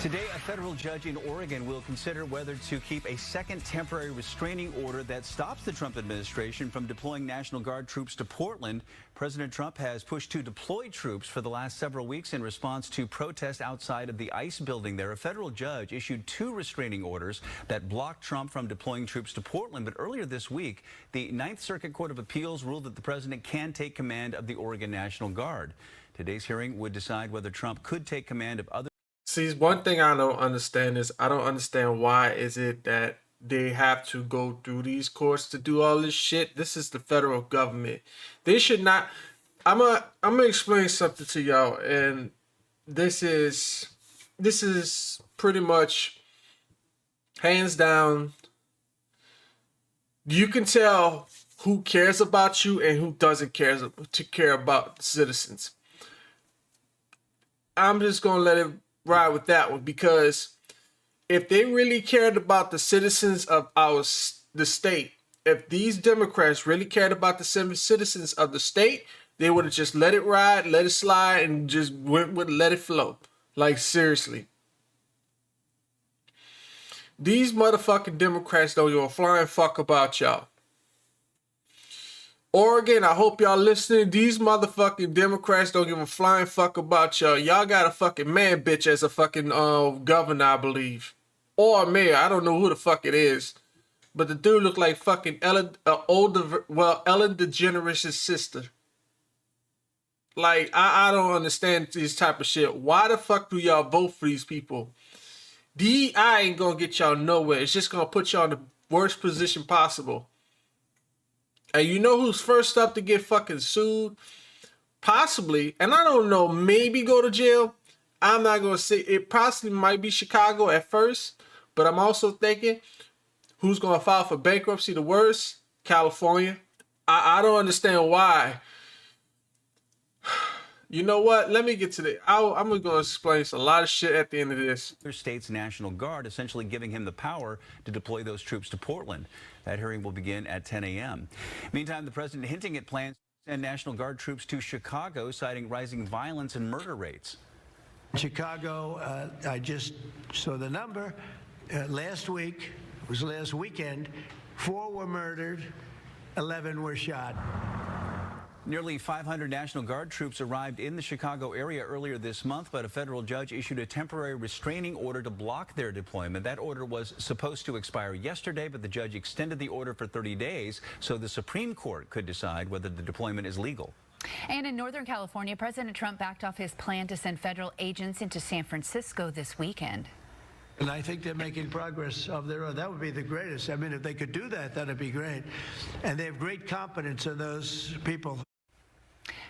Today, a federal judge in Oregon will consider whether to keep a second temporary restraining order that stops the Trump administration from deploying National Guard troops to Portland. President Trump has pushed to deploy troops for the last several weeks in response to protests outside of the ICE building there. A federal judge issued 2 restraining orders that blocked Trump from deploying troops to Portland. But earlier this week, the Ninth Circuit Court of Appeals ruled that the president can take command of the Oregon National Guard. Today's hearing would decide whether Trump could take command of other. See, one thing I don't understand is I don't understand why is it that they have to go through these courts to do all this shit. This is the federal government. They should not. I'm gonna explain something to y'all, and this is pretty much hands down. You can tell who cares about you and who doesn't care about citizens. I'm just gonna let it ride with that one, because if they really cared about the citizens of the state, if these Democrats really cared about the citizens of the state, they would have just let it ride, let it slide, and just would let it flow. Like, seriously. These motherfucking Democrats don't give a flying fuck about y'all. Oregon, I hope y'all listening. These motherfucking Democrats don't give a flying fuck about y'all. Y'all got a fucking man bitch as a fucking governor, I believe. Or a mayor. I don't know who the fuck it is. But the dude looked like fucking Ellen DeGeneres' sister. Like, I don't understand this type of shit. Why the fuck do y'all vote for these people? DEI ain't gonna get y'all nowhere. It's just gonna put y'all in the worst position possible. And you know who's first up to get fucking sued? Possibly, and I don't know, maybe go to jail. I'm not going to say, it possibly might be Chicago at first, but I'm also thinking, who's going to file for bankruptcy the worst? California. I don't understand why. You know what? Let me get to the... I'm going to explain a lot of shit at the end of this. State's National Guard, essentially giving him the power to deploy those troops to Portland. That hearing will begin at 10 a.m. Meantime, the president hinting at plans to send National Guard troops to Chicago, citing rising violence and murder rates. Chicago, I just saw the number. Last week, it was last weekend, 4 were murdered, 11 were shot. Nearly 500 National Guard troops arrived in the Chicago area earlier this month, but a federal judge issued a temporary restraining order to block their deployment. That order was supposed to expire yesterday, but the judge extended the order for 30 days so the Supreme Court could decide whether the deployment is legal. And in Northern California, President Trump backed off his plan to send federal agents into San Francisco this weekend. And I think they're making progress of their own. That would be the greatest. I mean, if they could do that, that'd be great. And they have great confidence in those people.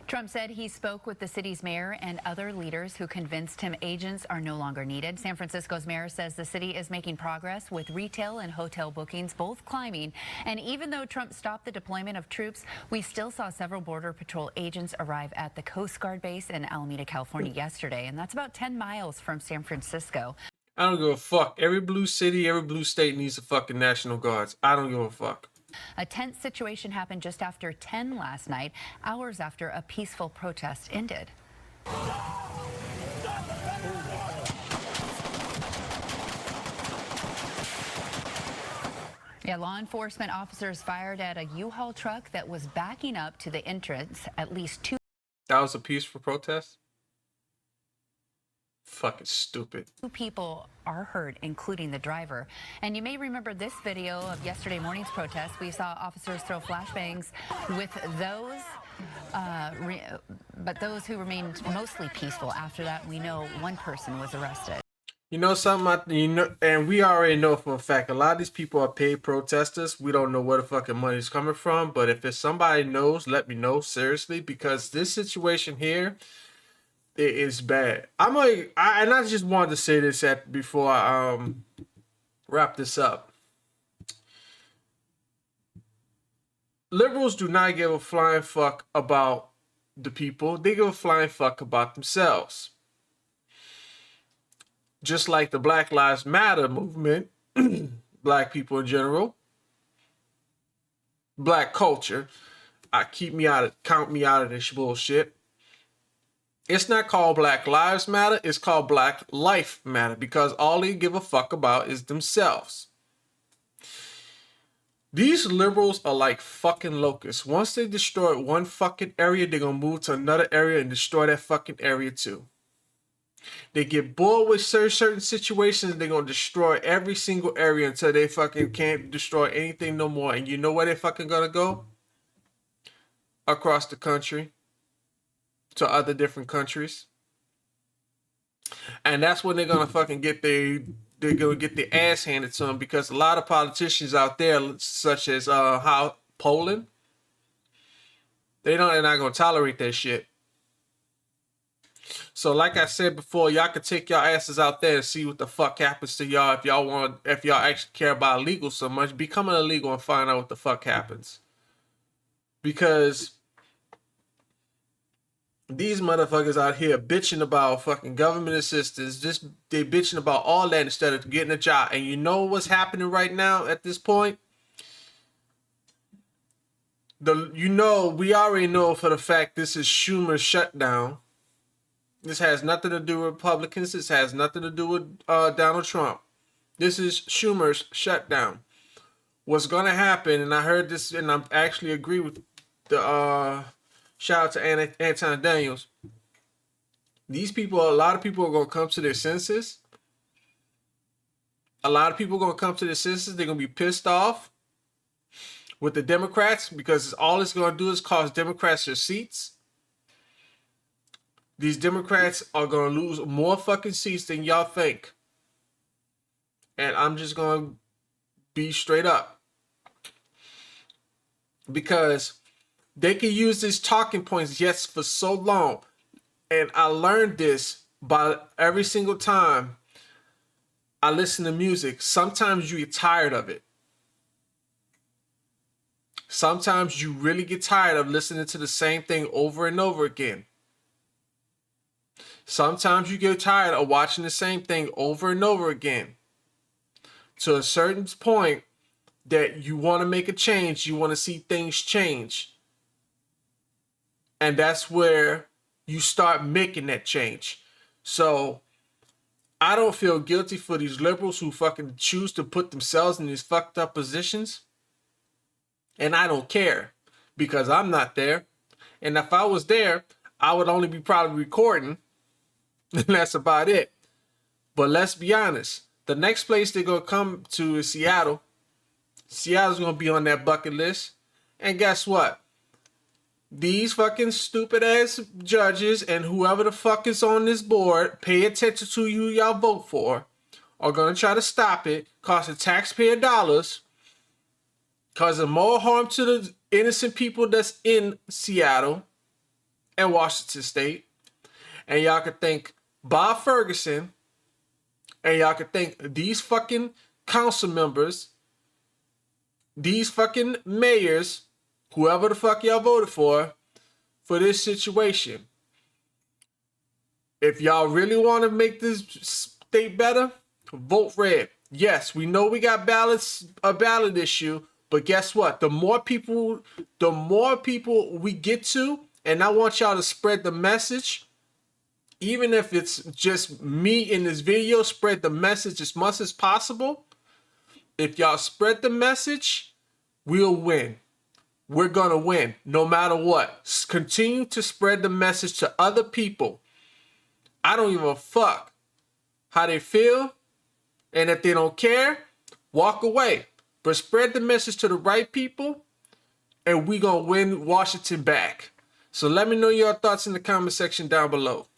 Trump said he spoke with the city's mayor and other leaders who convinced him agents are no longer needed. San Francisco's mayor says the city is making progress with retail and hotel bookings both climbing. And even though Trump stopped the deployment of troops, we still saw several Border Patrol agents arrive at the Coast Guard base in Alameda, California yesterday. And that's about 10 miles from San Francisco. I don't give a fuck. Every blue city, every blue state needs a fucking National Guards. I don't give a fuck. A tense situation happened just after 10 last night, hours after a peaceful protest ended. Yeah, law enforcement officers fired at a U-Haul truck that was backing up to the entrance. At least 2. That was a peaceful protest? Fucking stupid. 2 people are hurt, including the driver. And you may remember this video of yesterday morning's protest. We saw officers throw flashbangs with those, but those who remained mostly peaceful. After that, we know 1 person was arrested. You know something, and we already know for a fact, a lot of these people are paid protesters. We don't know where the fucking money's coming from, but if it's somebody knows, let me know, seriously, because this situation here, it is bad. And I just wanted to say this before I wrap this up. Liberals do not give a flying fuck about the people. They give a flying fuck about themselves. Just like the Black Lives Matter movement, black people in general, black culture. Count me out of this bullshit. It's not called Black Lives Matter. It's called Black Life Matter, because all they give a fuck about is themselves. These liberals are like fucking locusts. Once they destroy one fucking area, they're gonna move to another area and destroy that fucking area too. They get bored with certain situations, they're gonna destroy every single area until they fucking can't destroy anything no more. And you know where they fucking gonna go? Across the country. To other different countries. And that's when they're gonna fucking get they're gonna get their ass handed to them, because a lot of politicians out there, such as how Poland, they're not gonna tolerate that shit. So like I said before, y'all can take y'all asses out there and see what the fuck happens to y'all if y'all actually care about illegal so much. Become an illegal and find out what the fuck happens. Because these motherfuckers out here bitching about fucking government assistance, they bitching about all that instead of getting a job. And you know what's happening right now at this point? We already know for the fact this is Schumer's shutdown. This has nothing to do with Republicans. This has nothing to do with Donald Trump. This is Schumer's shutdown. What's going to happen, and I heard this, and I actually agree with the shout out to Anton Daniels. A lot of people are going to come to their senses. A lot of people are going to come to their senses. They're going to be pissed off with the Democrats, because all it's going to do is cost Democrats their seats. These Democrats are going to lose more fucking seats than y'all think. And I'm just going to be straight up. Because they can use these talking points, yes, for so long. And I learned this by every single time I listen to music. Sometimes you get tired of it. Sometimes you really get tired of listening to the same thing over and over again. Sometimes you get tired of watching the same thing over and over again. To a certain point that you want to make a change, you want to see things change. And that's where you start making that change. So I don't feel guilty for these liberals who fucking choose to put themselves in these fucked up positions. And I don't care, because I'm not there. And if I was there, I would only be probably recording. And that's about it. But let's be honest. The next place they're going to come to is Seattle. Seattle's going to be on that bucket list. And guess what? These fucking stupid ass judges and whoever the fuck is on this board, pay attention to who y'all vote for, are going to try to stop it, costing taxpayer dollars, causing more harm to the innocent people that's in Seattle and Washington State. And y'all could thank Bob Ferguson, and y'all could thank these fucking council members, these fucking mayors, whoever the fuck y'all voted for this situation. If y'all really want to make this state better, vote red. Yes, we know we got a ballot issue, but guess what? The more people we get to, and I want y'all to spread the message. Even if it's just me in this video, spread the message as much as possible. If y'all spread the message, we'll win. We're going to win no matter what. Continue to spread the message to other people. I don't give a fuck how they feel. And if they don't care, walk away. But spread the message to the right people, and we're going to win Washington back. So let me know your thoughts in the comment section down below.